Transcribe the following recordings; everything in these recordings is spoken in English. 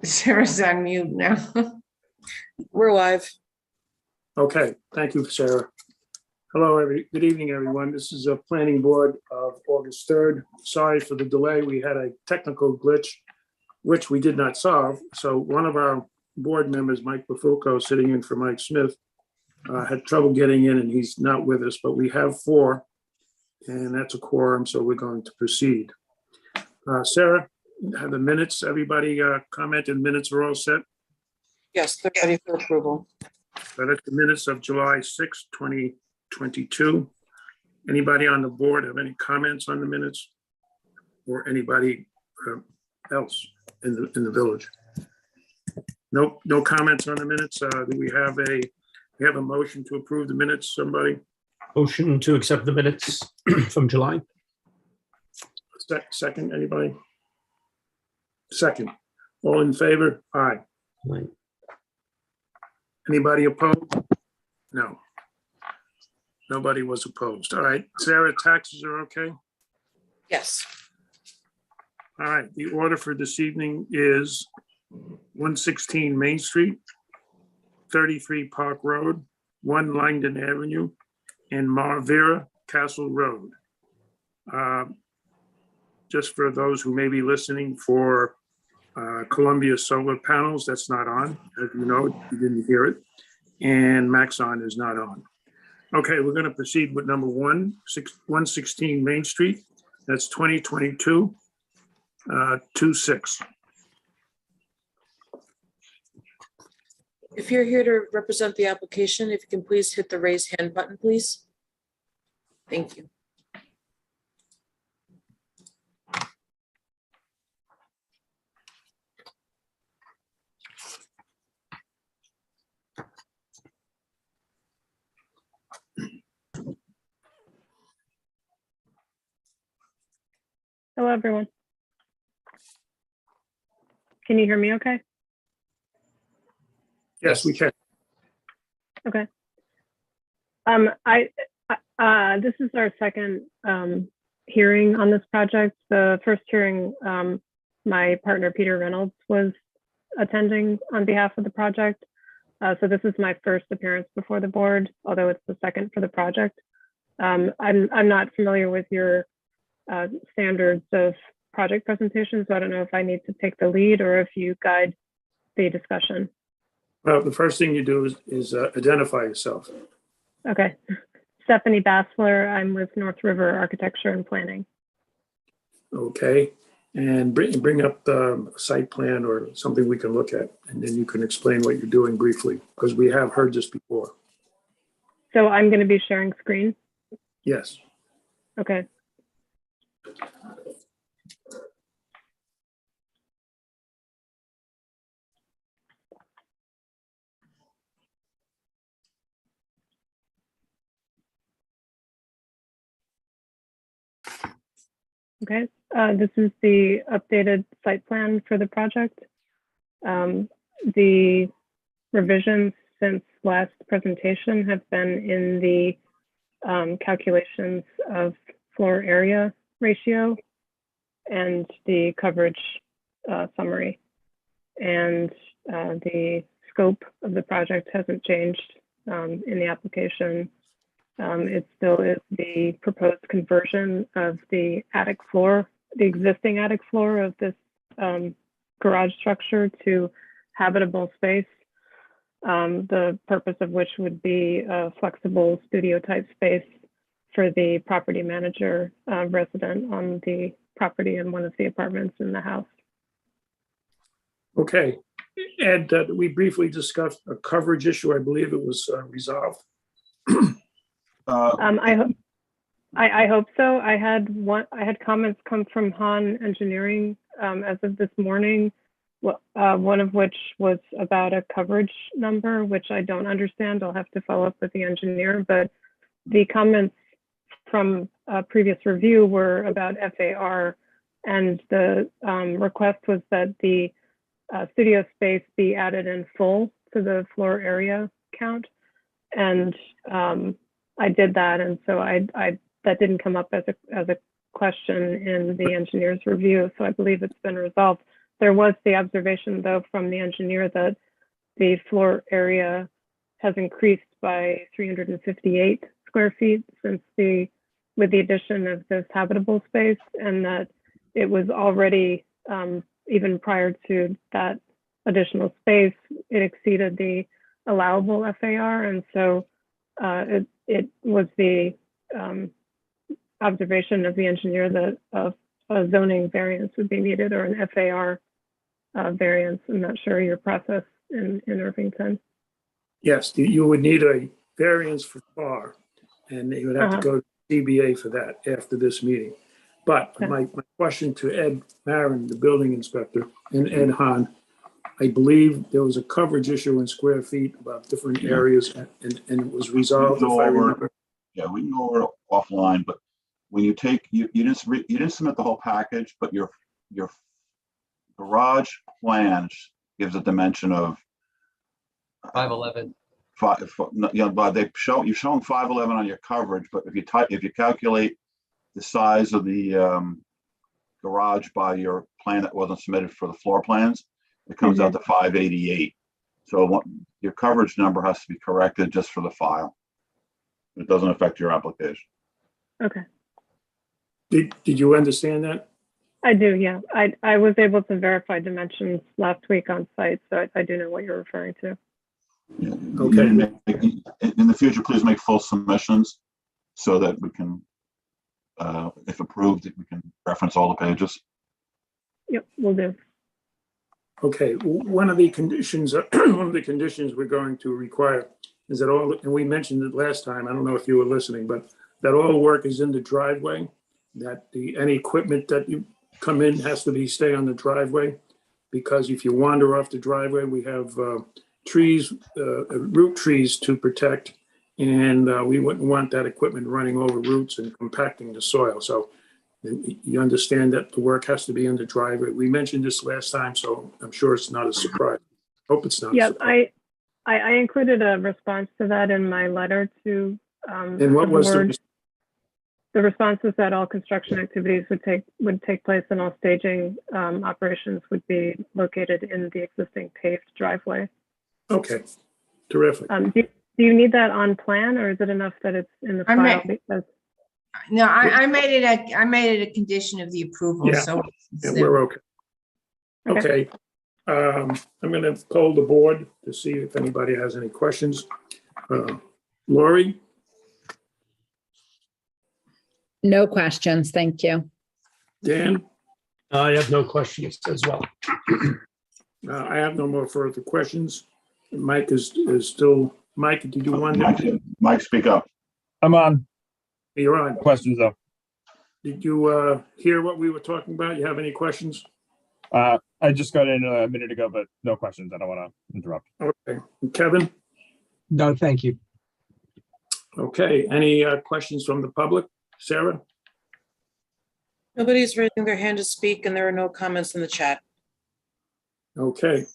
Sarah's on mute now. We're live. Okay, thank you, Sarah. Hello, good evening, everyone. This is a planning board of August 3rd. Sorry for the delay. We had a technical glitch, which we did not solve. So one of our board members, Mike Bafulco, sitting in for Mike Smith, had trouble getting in and he's not with us, but we have 4 and that's a quorum, so we're going to proceed. Sarah, have the minutes, everybody commented minutes are all set? Yes, they're ready for approval. But at the minutes of July 6, 2022. Anybody on the board have any comments on the minutes? Or anybody else in the village? Nope, no comments on the minutes. Do we have a motion to approve the minutes, somebody? Motion to accept the minutes from July. Second, anybody? Second. All in favor? Aye. Right. Anybody opposed? No. Nobody was opposed. All right, Sarah, taxes are okay? Yes. All right, the order for this evening is 116 Main Street, 33 Park Road, 1 Linden Avenue, and Marveira Castle Road. Just for those who may be listening for Columbia Solar Panels, that's not on. As you know, you didn't hear it. And Maxon is not on. Okay, we're going to proceed with number 116 Main Street. That's 2022 26. If you're here to represent the application, if you can please hit the raise hand button, please. Thank you. Hello, everyone. Can you hear me okay? Yes, we can. Okay. This is our second hearing on this project. The first hearing, my partner Peter Reynolds was attending on behalf of the project. So this is my first appearance before the board, although it's the second for the project. I'm not familiar with your standards of project presentations, so I don't know if I need to take the lead or if you guide the discussion. Well, the first thing you do is identify yourself. Okay. Stephanie Bassler, I'm with North River Architecture and Planning. Okay, and bring up the site plan or something we can look at, and then you can explain what you're doing briefly, because we have heard this before. So I'm going to be sharing screen. Yes. Okay. Okay, this is the updated site plan for the project. The revisions since last presentation have been in the calculations of floor area ratio and the coverage summary. And the scope of the project hasn't changed in the application. It still is the proposed conversion of the attic floor, the existing attic floor of this garage structure to habitable space, the purpose of which would be a flexible studio type space for the property manager resident on the property in one of the apartments in the house. Okay, and we briefly discussed a coverage issue. I believe it was resolved. I hope so. I had comments come from Han Engineering as of this morning, one of which was about a coverage number, which I don't understand. I'll have to follow up with the engineer, but the comments from a previous review were about FAR, and the request was that the studio space be added in full to the floor area count. And I did that, and so that didn't come up as a question in the engineer's review. So I believe it's been resolved. There was the observation, though, from the engineer that the floor area has increased by 358 square feet with the addition of this habitable space, and that it was already, even prior to that additional space, it exceeded the allowable FAR. And so it was the observation of the engineer that a zoning variance would be needed, or an FAR variance. I'm not sure your process in Irvington. Yes, you would need a variance for FAR, and you would have to go to CBA for that after this meeting. But my question to Ed Marin, the building inspector, and Ed Hahn, I believe there was a coverage issue in square feet about different areas, and it was resolved, if I remember. Yeah, we can go over it offline, but when you take, you didn't submit the whole package, but your garage plan gives a dimension of 511. But you're showing 511 on your coverage, but if you calculate the size of the garage by your plan that wasn't submitted for the floor plans, it comes out to 588. So your coverage number has to be corrected just for the file. It doesn't affect your application. Okay. Did you understand that? I do, yeah. I was able to verify dimensions last week on site, so I do know what you're referring to. Yeah. Okay. In the future, please make full submissions so that we can, if approved, we can reference all the pages. Yep, will do. Okay, one of the conditions we're going to require is that and we mentioned it last time, I don't know if you were listening, but that all work is in the driveway, that any equipment that you come in has to stay on the driveway, because if you wander off the driveway, we have trees, root trees to protect, and we wouldn't want that equipment running over roots and compacting the soil. So you understand that the work has to be in the driveway. We mentioned this last time, so I'm sure it's not a surprise. Hope it's not. Yeah, a surprise. I included a response to that in my letter to And what was the response is that all construction activities would take place, and all staging operations would be located in the existing paved driveway. Okay, terrific. Do you need that on plan, or is it enough that it's in the file? Because no, I made it a condition of the approval. Yeah. So Yeah, we're okay. Okay. I'm going to poll the board to see if anybody has any questions. Lori, No questions, thank you. Dan, I have no questions as well. I have no more further questions. Mike is still, Mike, did you want to? Mike, speak up. I'm on. You're on. Questions though. Did you hear what we were talking about? You have any questions? I just got in a minute ago, but no questions. I don't want to interrupt. Okay. And Kevin? No, thank you. Okay. Any questions from the public? Sarah? Nobody's raising their hand to speak, and there are no comments in the chat. Okay.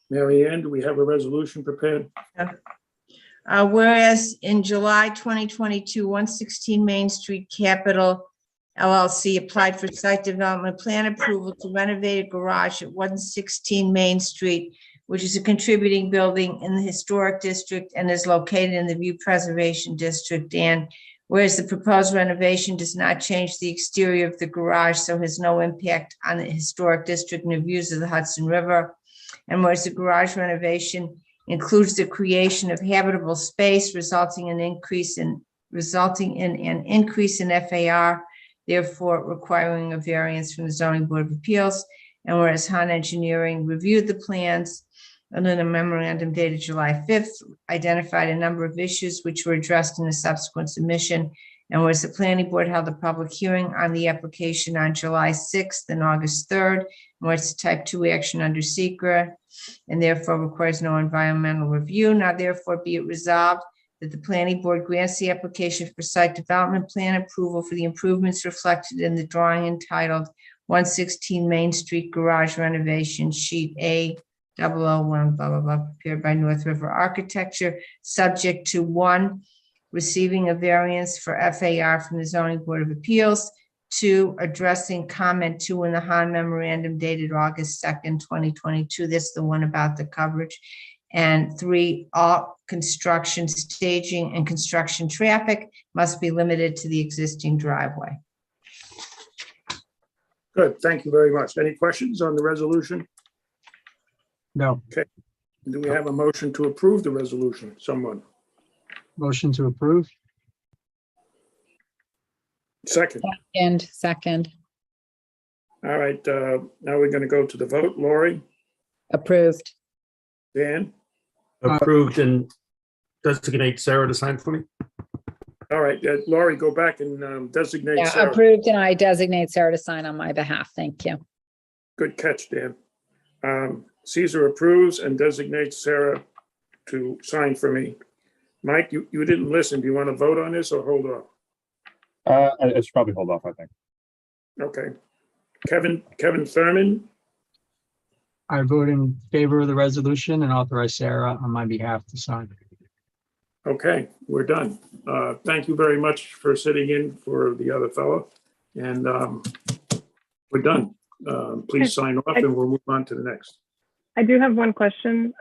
Mary Ann, do we have a resolution prepared? whereas in July 2022, 116 Main Street Capital LLC applied for site development plan approval to renovate a garage at 116 Main Street, which is a contributing building in the historic district and is located in the View Preservation District. And whereas the proposed renovation does not change the exterior of the garage, so has no impact on the historic district and the views of the Hudson River. And whereas the garage renovation includes the creation of habitable space, resulting in an increase in FAR, therefore requiring a variance from the Zoning Board of Appeals. And whereas Han Engineering reviewed the plans and in a memorandum dated July 5th, identified a number of issues which were addressed in a subsequent submission. And whereas the Planning Board held a public hearing on the application on July 6th and August 3rd, and where it's a type 2 action under SECRA, and therefore requires no environmental review. Now therefore be it resolved that the Planning Board grants the application for site development plan approval for the improvements reflected in the drawing entitled 116 Main Street Garage Renovation Sheet A 001, blah, blah, blah, prepared by North River Architecture, subject to 1, receiving a variance for FAR from the Zoning Board of Appeals, 2, addressing comment 2 in the Han memorandum dated August 2nd, 2022. That's the one about the coverage. And 3, all construction, staging, and construction traffic must be limited to the existing driveway. Good, thank you very much. Any questions on the resolution? No. Do we have a motion to approve the resolution? Someone? Motion to approve? Second. Second, All right, now we're going to go to the vote. Lori, approved. Dan? Approved and designate Sarah to sign for me. All right, Lori, go back and designate Yeah, Sarah. approved, and I designate Sarah to sign on my behalf. Thank you. Good catch, Dan. Caesar approves and designates Sarah to sign for me. Mike, you didn't listen. Do you want to vote on this or hold off? I should probably hold off, I think. Okay. Kevin Thurman, I vote in favor of the resolution and authorize Sarah on my behalf to sign. okay, we're done. Thank you very much for sitting in for the other fellow. And we're done. Please sign off and we'll move on to the next. I do have one question.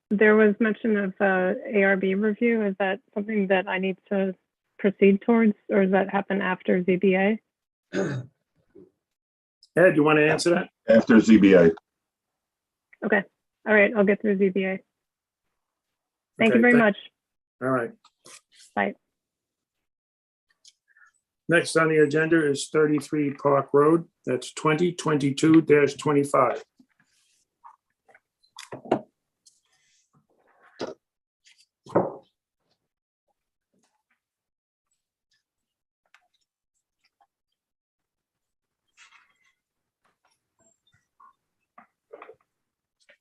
There was mention of ARB review. Is that something that I need to proceed towards, or does that happen after ZBA? Ed, you want to answer that? After ZBA. Okay. All right. I'll get through ZBA. Thank you Okay, very much. All right. Bye. Next on the agenda is 33 Park Road. That's 2022-25.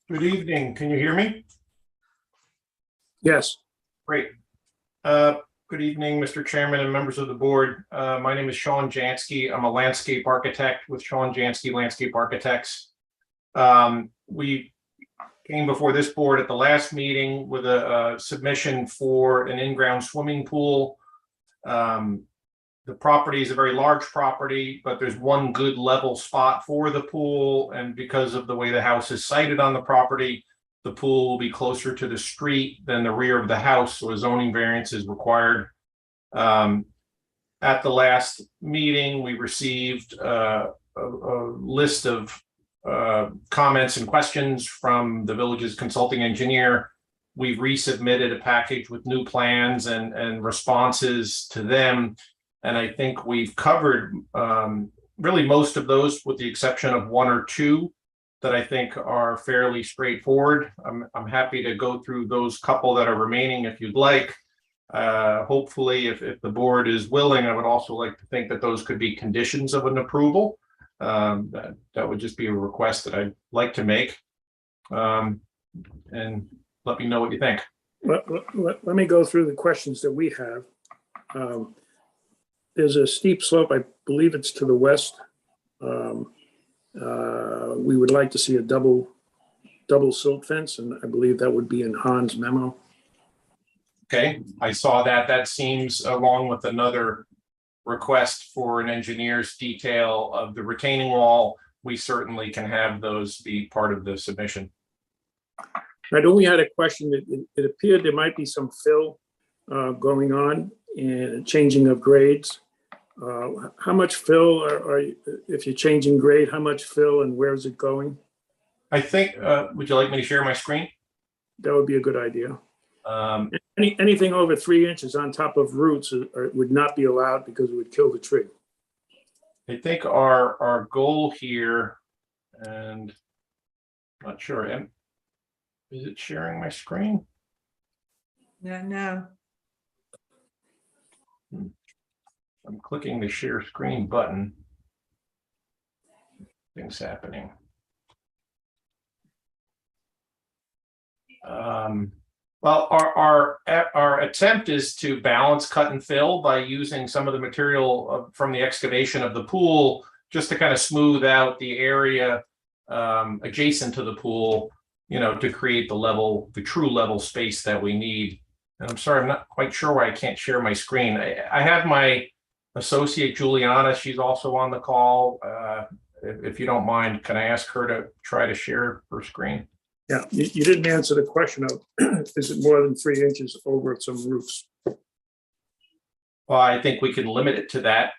Good evening. Can you hear me? Yes. Great. Good evening, Mr. Chairman and members of the board. My name is Sean Jansky. I'm a landscape architect with Sean Jansky Landscape Architects. We came before this board at the last meeting with a submission for an in-ground swimming pool. The property is a very large property, but there's one good level spot for the pool. And because of the way the house is sited on the property, the pool will be closer to the street than the rear of the house, so a zoning variance is required. At the last meeting, we received a list of comments and questions from the village's consulting engineer. We've resubmitted a package with new plans and responses to them. And I think we've covered really most of those, with the exception of one or two that I think are fairly straightforward. I'm happy to go through those couple that are remaining if you'd like. Hopefully, if the board is willing, I would also like to think that those could be conditions of an approval. That would just be a request that I'd like to make. And let me know what you think. Let me go through the questions that we have. There's a steep slope, I believe it's to the west. We would like to see a double silt fence, and I believe that would be in Han's memo. Okay, I saw that. That seems along with another request for an engineer's detail of the retaining wall. We certainly can have those be part of the submission. I know we had a question that it appeared there might be some fill going on and changing of grades. How much fill are you, if you're changing grade, how much fill and where is it going? I think, would you like me to share my screen? That would be a good idea. Anything over 3 inches on top of roots would not be allowed because it would kill the tree. I think our goal here, and I'm not sure, is it sharing my screen? No. I'm clicking the share screen button. Things happening. Well, our attempt is to balance cut and fill by using some of the material from the excavation of the pool, just to kind of smooth out the area adjacent to the pool, to create the true level space that we need. And I'm sorry, I'm not quite sure why I can't share my screen. I have my associate Juliana, she's also on the call. If you don't mind, can I ask her to try to share her screen? Yeah, you didn't answer the question of, is it more than 3 inches over some roofs? Well, I think we can limit it to that.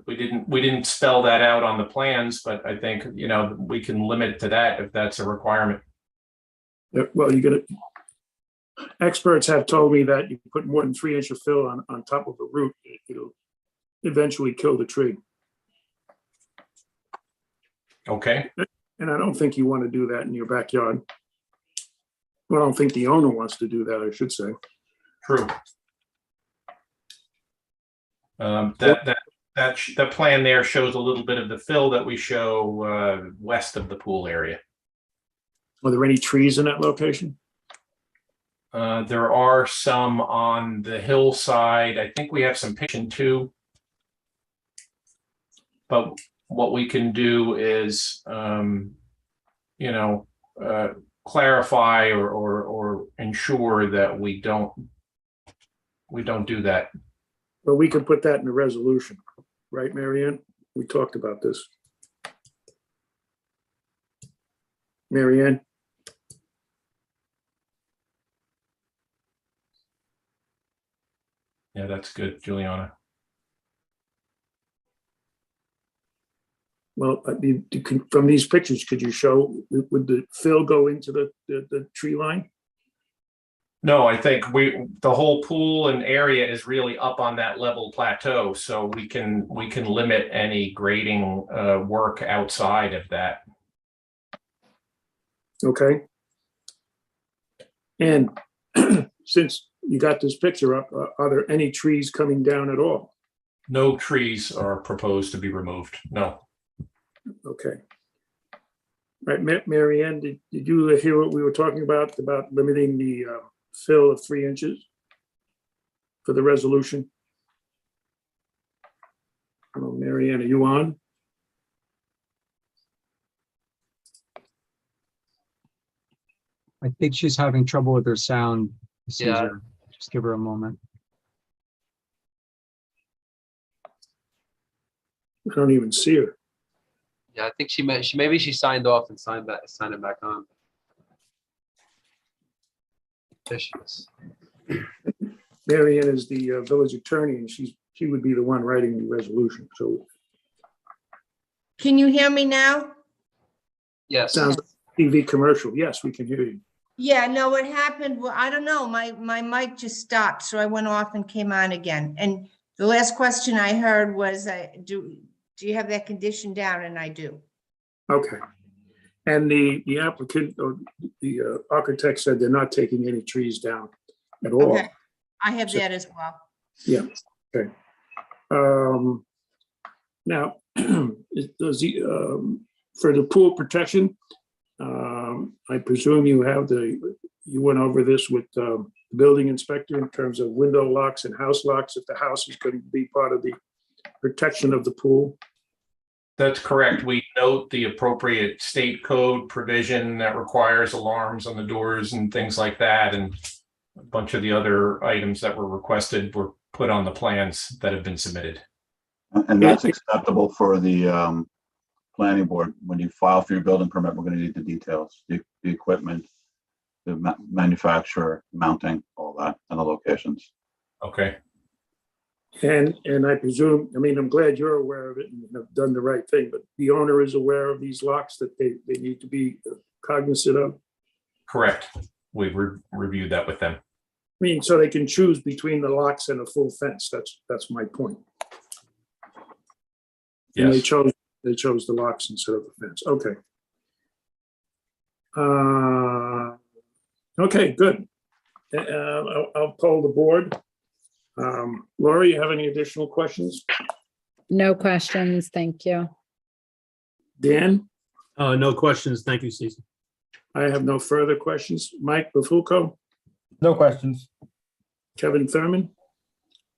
We didn't spell that out on the plans, but I think, we can limit it to that if that's a requirement. Yeah, well, experts have told me that you put more than 3 inch of fill on top of a root, it'll eventually kill the tree. Okay, And I don't think you want to do that in your backyard. Well, I don't think the owner wants to do that, I should say. true. That plan there shows a little bit of the fill that we show west of the pool area. Are there any trees in that location? There are some on the hillside. I think we have some pitching too. But what we can do is, clarify or ensure that we don't do that. Well, we could put that in the resolution, right, Marianne? We talked about this. Marianne? Yeah, that's good, Juliana. Well, from these pictures, could you show, would the fill go into the tree line? No, I think the whole pool and area is really up on that level plateau, so we can limit any grading work outside of that. Okay. And since you got this picture up, are there any trees coming down at all? No trees are proposed to be removed, no. Okay. Right, Marianne, did you hear what we were talking about limiting the fill of 3 inches for the resolution? Oh, Marianne, are you on? I think she's having trouble with her sound. Yeah. Caesar. Just give her a moment. I don't even see her. Yeah, I think maybe she signed off and signed it back on. There she is. Marianne is the village attorney, and she would be the one writing the resolution. So Can you hear me now? Yes. sounds like a TV commercial. Yes, we can hear you. Yeah, no, what happened, well, I don't know, my mic just stopped, so I went off and came on again. And the last question I heard was, do you have that condition down? And I do. Okay. And the applicant or the architect said they're not taking any trees down at all. Okay, I have that as well. Yeah, okay. Now, does for the pool protection, I presume you went over this with the building inspector in terms of window locks and house locks, if the house is going to be part of the protection of the pool. That's correct. We note the appropriate state code provision that requires alarms on the doors and things like that. And a bunch of the other items that were requested were put on the plans that have been submitted. And that's acceptable for the planning board. When you file for your building permit, we're going to need the details, the equipment, the manufacturer, mounting, all that, and the locations. Okay. And I presume, I mean, I'm glad you're aware of it and have done the right thing, but the owner is aware of these locks that they need to be cognizant of? Correct. We've reviewed that with them. I mean, so they can choose between the locks and a full fence. That's my point. And Yes. they chose the locks instead of the fence. Okay. Okay, good. I'll poll the board. Laura, you have any additional questions? No questions. Thank you. Dan? No questions. Thank you, Cecil. I have no further questions. Mike Bafulco? No questions. Kevin Thurman?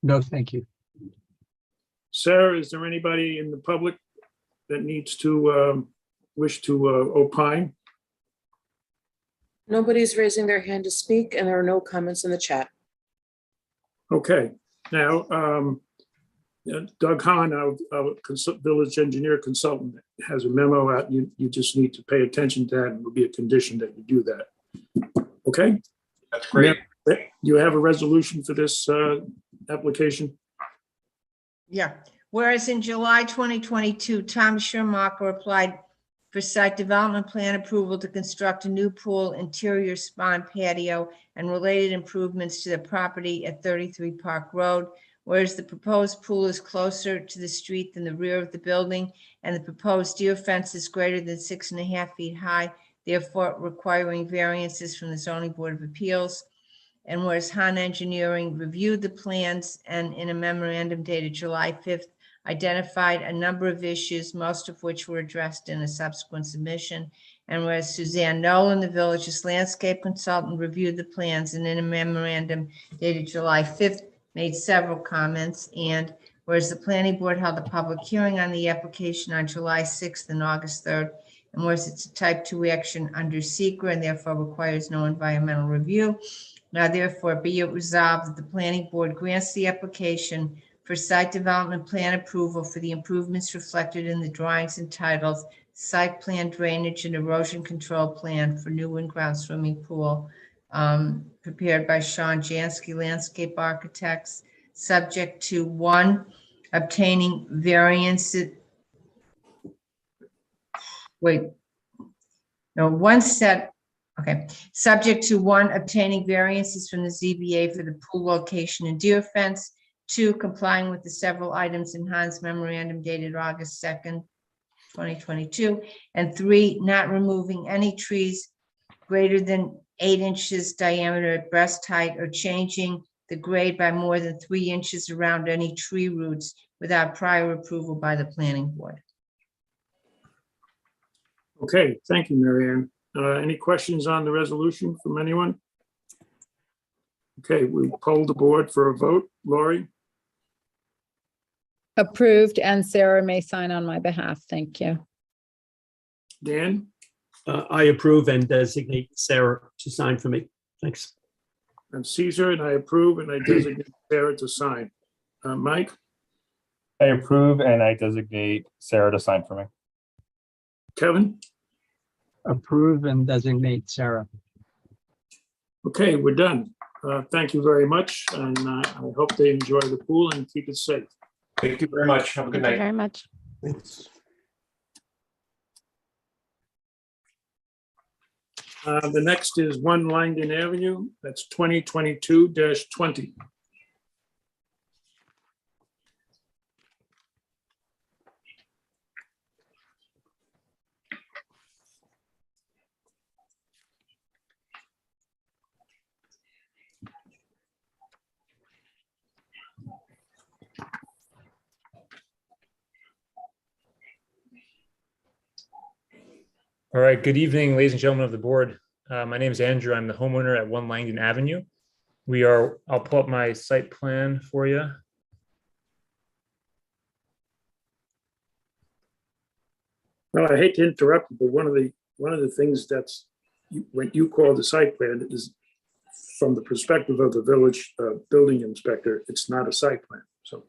No, thank you. Sarah, is there anybody in the public that needs to wish to opine? Nobody's raising their hand to speak, and there are no comments in the chat. Okay, now, Doug Hahn, our village engineer consultant, has a memo out. You just need to pay attention to that, and it will be a condition that you do that. Okay? That's great. You have a resolution for this application? Yeah, whereas in July 2022, Tom Schumacher applied for site development plan approval to construct a new pool, interior spa and patio, and related improvements to the property at 33 Park Road. Whereas the proposed pool is closer to the street than the rear of the building, and the proposed deer fence is greater than 6.5 feet high, therefore requiring variances from the Zoning Board of Appeals. And whereas Han Engineering reviewed the plans and in a memorandum dated July 5th, identified a number of issues, most of which were addressed in a subsequent submission. And whereas Suzanne Nolan, the village's landscape consultant, reviewed the plans and in a memorandum dated July 5th, made several comments. And whereas the planning board held a public hearing on the application on July 6th and August 3rd, and whereas it's a type 2 action under SEQR and therefore requires no environmental review. Now therefore be it resolved that the planning board grants the application for site development plan approval for the improvements reflected in the drawings entitled Site Plan Drainage and Erosion Control Plan for New In-Ground Swimming Pool, prepared by Sean Jansky Landscape Architects, subject to 1, obtaining variances. Subject to 1, obtaining variances from the ZBA for the pool location and deer fence. 2, complying with the several items in Han's memorandum dated August 2nd, 2022. And 3, not removing any trees greater than 8 inches diameter at breast height or changing the grade by more than 3 inches around any tree roots without prior approval by the planning board. Okay, thank you, Mary Ann. Any questions on the resolution from anyone? Okay, we poll the board for a vote. Lori, Approved, and Sarah may sign on my behalf. Thank you. Dan, I approve and designate Sarah to sign for me. Thanks. and Caesar, and I approve, and I designate Sarah to sign. Mike, I approve and I designate Sarah to sign for me. Kevin? Approve and designate Sarah. Okay, we're done. Thank you very much, and I hope they enjoy the pool and keep it safe. Thank you very much. Have a good Thank you night. very much. Thanks. The next is 1 Linden Avenue. That's 2022-20. All right, good evening, ladies and gentlemen of the board. My name is Andrew. I'm the homeowner at 1 Langdon Avenue. I'll pull up my site plan for you. Well, I hate to interrupt, but one of the things that's what you call the site plan is, from the perspective of the village building inspector, it's not a site plan. So,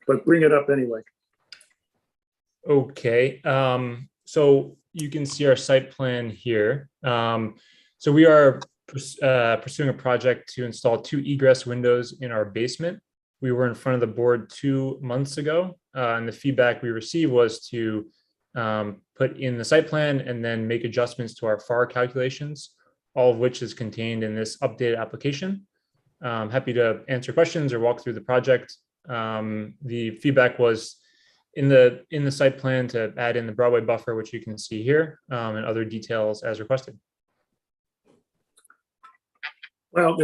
but bring it up anyway. Okay, so you can see our site plan here. So we are pursuing a project to install 2 egress windows in our basement. We were in front of the board 2 months ago, and the feedback we received was to put in the site plan and then make adjustments to our FAR calculations, all of which is contained in this updated application. Happy to answer questions or walk through the project. The feedback was in the site plan to add in the Broadway buffer, which you can see here, and other details as requested. Well,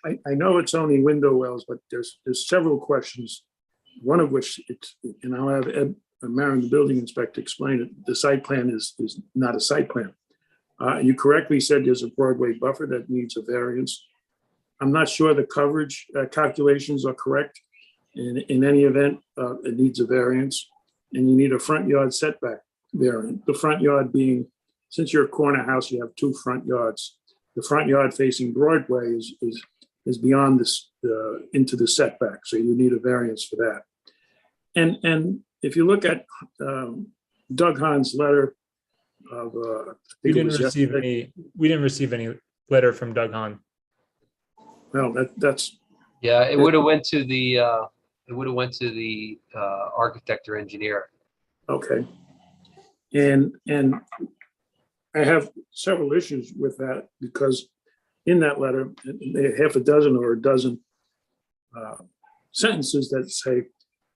I know it's only window wells, but there's several questions. One of which and I'll have Ed Marin, the building inspector, explain it. The site plan is not a site plan. You correctly said there's a Broadway buffer that needs a variance. I'm not sure the coverage calculations are correct. In any event, it needs a variance, and you need a front yard setback variant. The front yard being, since you're a corner house, you have 2 front yards. The front yard facing Broadway is beyond this into the setback, so you need a variance for that. And if you look at Doug Hahn's letter of, I We think it didn't was receive yesterday. we didn't receive any letter from Doug Hahn. Well, that's, Yeah, it would have went to the, architect or engineer. okay. And I have several issues with that because in that letter, half a dozen or a dozen sentences that say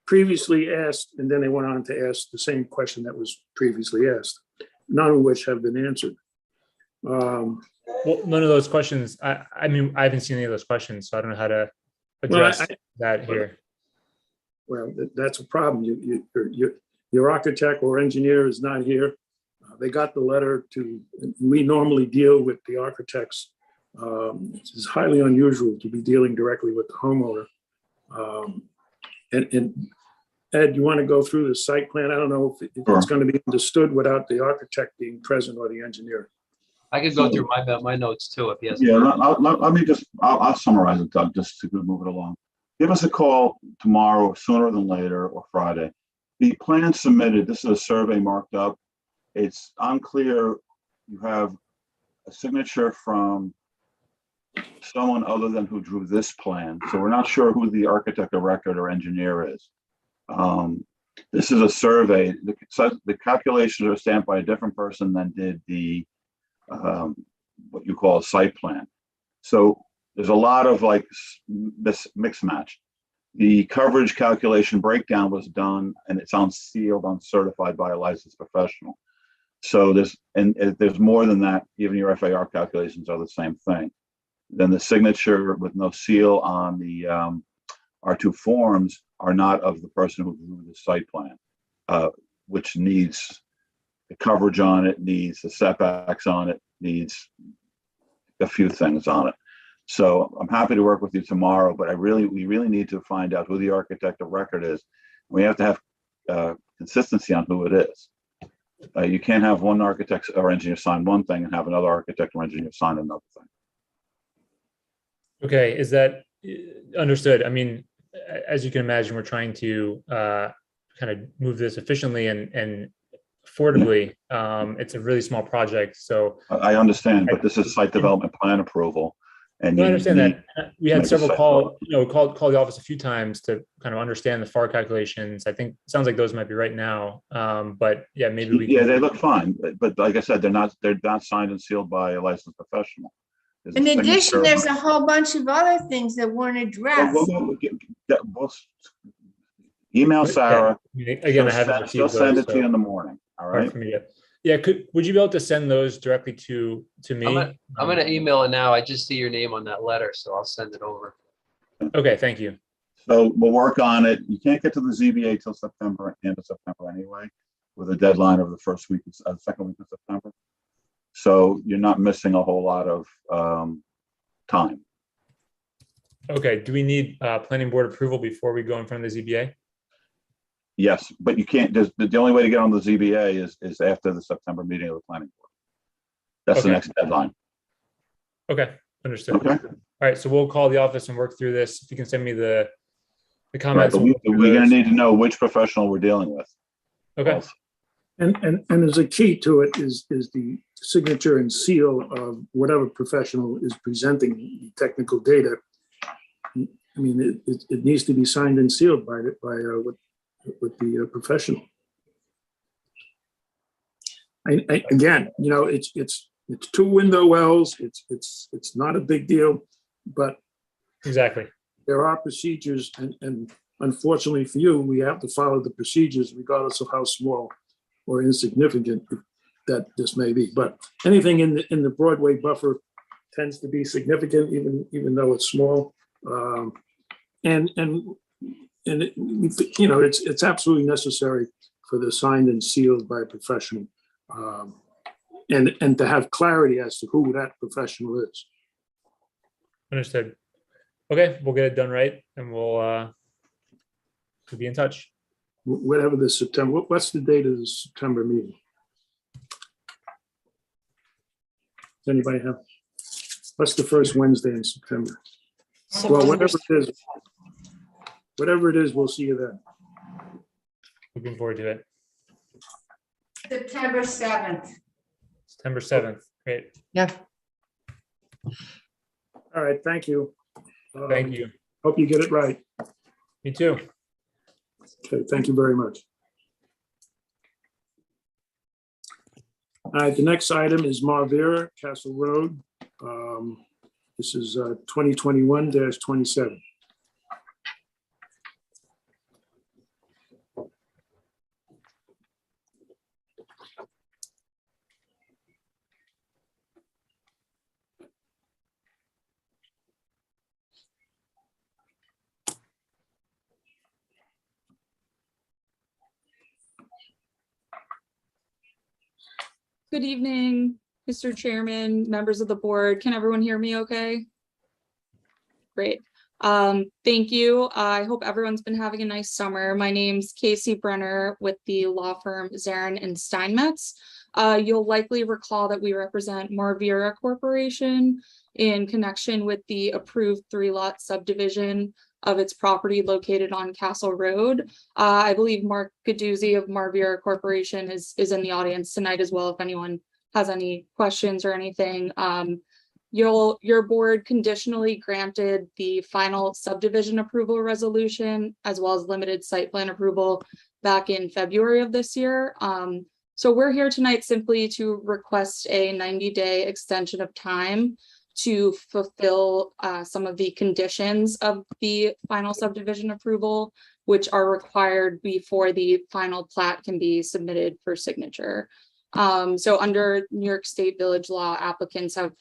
previously asked, and then they went on to ask the same question that was previously asked, none of which have been answered. Well, none of those questions, I mean, I haven't seen any of those questions, so I don't know how to Well, address that here. Well, that's a problem. Your architect or engineer is not here. They got the letter to, we normally deal with the architects. It's highly unusual to be dealing directly with the homeowner. And Ed, you want to go through the site plan? I don't know if Sure. it's going to be understood without the architect being present or the engineer. I could go through my notes too, if he has. Yeah, let me just, I'll summarize it, Doug, just to move it along. Give us a call tomorrow, sooner than later, or Friday. The plan submitted, this is a survey marked up. It's unclear, you have a signature from someone other than who drew this plan. So we're not sure who the architect of record or engineer is. This is a survey. The calculations are stamped by a different person than did the what you call a site plan. So there's a lot of like this mix match. The coverage calculation breakdown was done and it's unsealed, uncertified by a licensed professional. So there's more than that. Even your FAR calculations are the same thing. Then the signature with no seal on the R2 forms are not of the person who drew the site plan, which needs the coverage on it, needs the setbacks on it, needs a few things on it. So I'm happy to work with you tomorrow, but we really need to find out who the architect of record is. We have to have consistency on who it is. You can't have one architect or engineer sign one thing and have another architect or engineer sign another thing. Okay, is that understood? I mean, as you can imagine, we're trying to kind of move this efficiently and affordably. It's a really small project, so. I understand, but this is site development plan approval. And I understand that. We had several called the office a few times to kind of understand the FAR calculations. I think it sounds like those might be right now. But yeah, maybe we. Yeah, they look fine, but like I said, they're not signed and sealed by a licensed professional. In addition, there's a whole bunch of other things that weren't addressed. Email Sarah. Again, I haven't received those. She'll send it so to you in the morning. All right. Yeah, would you be able to send those directly to me? I'm gonna email it now. I just see your name on that letter, so I'll send it over. Okay, thank you. So we'll work on it. You can't get to the ZBA till September, end of September anyway, with a deadline of the second week of September. So you're not missing a whole lot of time. Okay, do we need planning board approval before we go in front of the ZBA? Yes, but you can't, the only way to get on the ZBA is after the September meeting of the planning board. That's the next deadline. Okay, understood. Okay. All right, so we'll call the office and work through this. If you can send me the comments. Right, we're gonna need to know which professional we're dealing with. Okay. Also. And there's a key to it is the signature and seal of whatever professional is presenting the technical data. I mean, it needs to be signed and sealed by with the professional. Again, you know, it's 2 window wells. It's not a big deal, but exactly there are procedures, and unfortunately for you, we have to follow the procedures regardless of how small or insignificant that this may be. But anything in the Broadway buffer tends to be significant, even though it's small. And it, you know, it's absolutely necessary for the signed and sealed by a professional, and to have clarity as to who that professional is. Understood. Okay, we'll get it done right, and we'll be in touch. Whatever the September, what's the date of the September meeting? Does anybody have? What's the first Wednesday in September? Well, whatever it is, we'll see you then. Looking forward to it. September 7th. September 7th. Great. Yeah. All right, thank you. Thank you. Hope you get it right. Me too. Okay, thank you very much. All right, the next item is Marveira, Castle Road. This is 2021-27. Good evening, Mr. Chairman, members of the board. Can everyone hear me okay? Great. Thank you. I hope everyone's been having a nice summer. My name's Casey Brenner with the law firm Zarin and Steinmetz. You'll likely recall that we represent Marveira Corporation in connection with the approved 3-lot subdivision of its property located on Castle Road. I believe Mark Gaduzzi of Marveira Corporation is in the audience tonight as well, if anyone has any questions or anything. Your board conditionally granted the final subdivision approval resolution as well as limited site plan approval back in February of this year. So we're here tonight simply to request a 90-day extension of time to fulfill some of the conditions of the final subdivision approval, which are required before the final plat can be submitted for signature. So under New York State Village law, applicants have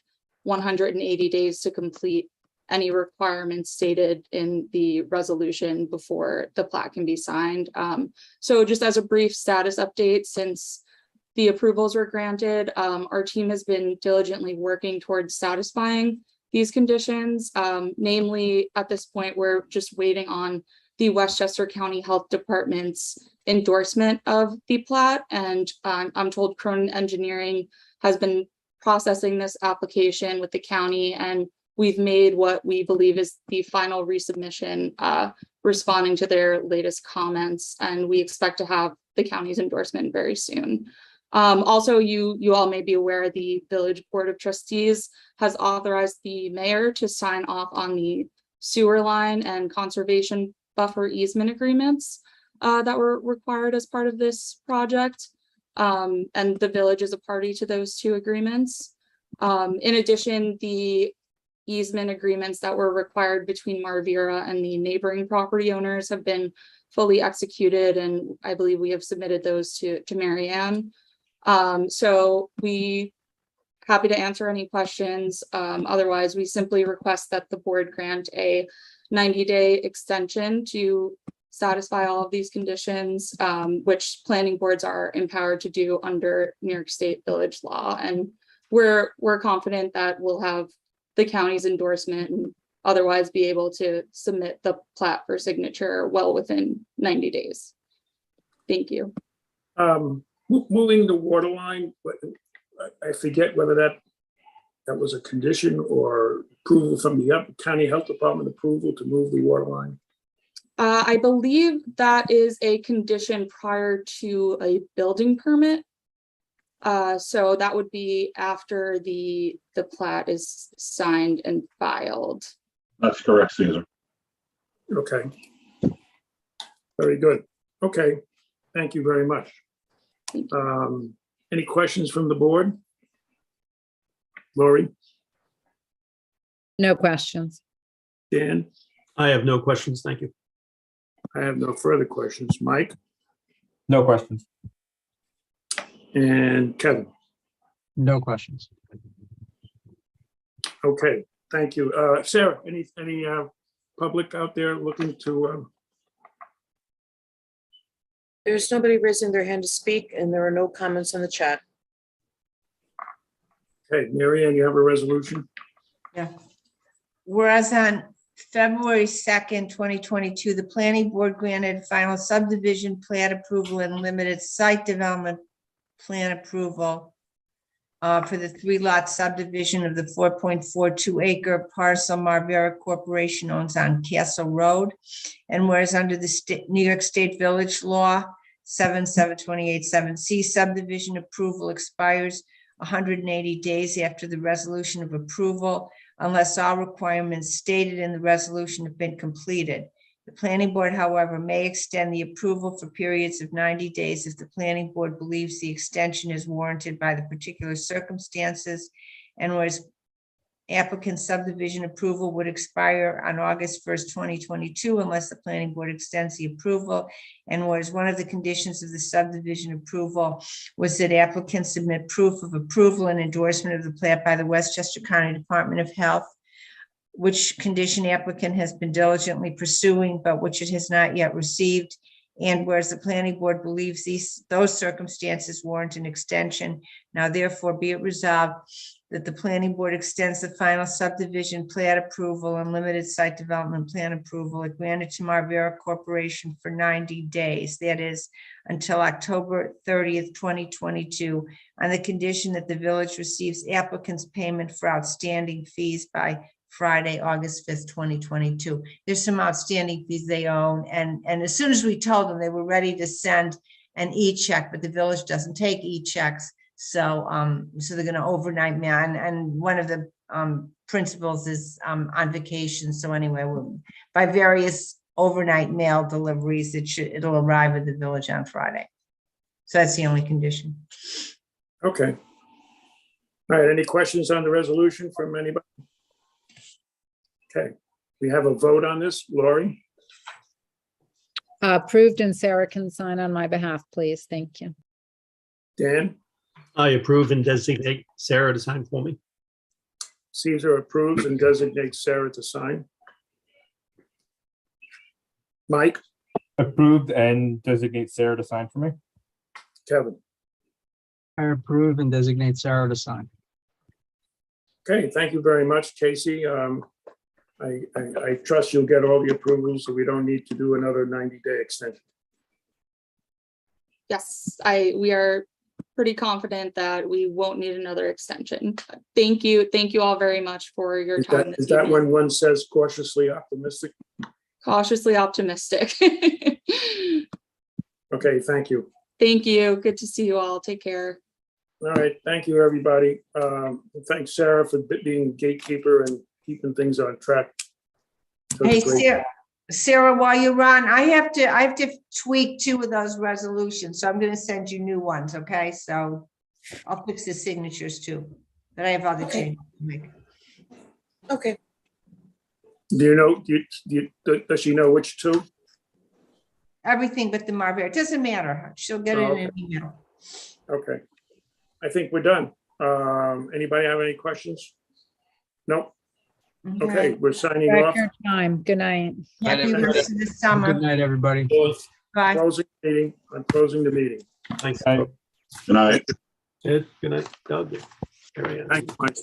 180 days to complete any requirements stated in the resolution before the plat can be signed. So just as a brief status update, since the approvals were granted, our team has been diligently working towards satisfying these conditions. Namely, at this point, we're just waiting on the Westchester County Health Department's endorsement of the plat. And I'm told Cronin Engineering has been processing this application with the county, and we've made what we believe is the final resubmission, responding to their latest comments. And we expect to have the county's endorsement very soon. Also, you all may be aware the Village Board of Trustees has authorized the mayor to sign off on the sewer line and conservation buffer easement agreements that were required as part of this project. And the village is a party to those two agreements. In addition, the easement agreements that were required between Marveira and the neighboring property owners have been fully executed, and I believe we have submitted those to Mary Ann. So we happy to answer any questions. Otherwise, we simply request that the board grant a 90-day extension to satisfy all of these conditions, which planning boards are empowered to do under New York State Village law. And we're confident that we'll have the county's endorsement and otherwise be able to submit the plat for signature well within 90 days. Thank you. Moving the water line, I forget whether that was a condition or approval from the county health department approval to move the water line. I believe that is a condition prior to a building permit. So that would be after the plat is signed and filed. That's correct, Caesar. Okay. Very good. Okay. Thank you very much. Any questions from the board? Lori? No questions. Dan? I have no questions. Thank you. I have no further questions. Mike? No questions. And Kevin? No questions. Okay, thank you. Sarah, any public out there looking to? There's nobody raising their hand to speak, and there are no comments in the chat. Okay, Mary Ann, you have a resolution? Yeah. Whereas on February 2nd, 2022, the planning board granted final subdivision plan approval and limited site development plan approval for the 3-lot subdivision of the 4.42 acre parcel Marveira Corporation owns on Castle Road. And whereas under the New York State Village law, 7/7/28/7C subdivision approval expires 180 days after the resolution of approval unless all requirements stated in the resolution have been completed. The planning board, however, may extend the approval for periods of 90 days if the planning board believes the extension is warranted by the particular circumstances. And whereas applicant subdivision approval would expire on August 1st, 2022, unless the planning board extends the approval. And whereas one of the conditions of the subdivision approval was that applicants submit proof of approval and endorsement of the plat by the Westchester County Department of Health, which condition applicant has been diligently pursuing, but which it has not yet received. And whereas the planning board believes those circumstances warrant an extension, now therefore be it resolved that the planning board extends the final subdivision plat approval and limited site development plan approval granted to Marveira Corporation for 90 days, that is, until October 30th, 2022, on the condition that the village receives applicants' payment for outstanding fees by Friday, August 5th, 2022. There's some outstanding fees they own. And as soon as we told them, they were ready to send an e-check, but the village doesn't take e-checks. So they're going to overnight mail. And one of the principals is on vacation. So anyway, by various overnight mail deliveries, it'll arrive at the village on Friday. So that's the only condition. Okay. All right, any questions on the resolution from anybody? Okay, we have a vote on this. Lori, Approved, and Sarah can sign on my behalf, please. Thank you. Dan, I approve and designate Sarah to sign for me. Caesar approves and designates Sarah to sign. Mike, Approved and designate Sarah to sign for me. Kevin. I approve and designate Sarah to sign. Okay, thank you very much, Casey. I trust you'll get all the approvals, so we don't need to do another 90-day extension. Yes, we are pretty confident that we won't need another extension. Thank you all very much for your time. Is that when one says cautiously optimistic? Cautiously optimistic. Okay, thank you. Thank you. Good to see you all. Take care. All right, thank you, everybody. Thanks, Sarah, for being gatekeeper and keeping things on track. Hey, Sarah, while you're on, I have to tweak 2 of those resolutions, so I'm going to send you new ones. Okay, so I'll fix the signatures too, but I have other changes to make. Okay. Do you know, does she know which 2? Everything but the Marveira. It doesn't matter. She'll get it in an email. Okay, I think we're done. Anybody have any questions? No. Okay, we're signing off. Record time. Good night. Happy rest of the summer. Good night, everybody. Bye. Closing meeting. I'm closing the meeting. Thanks. Aye. Good night. Ed, good night, Doug. Carrie Ann. Thank you, Mike.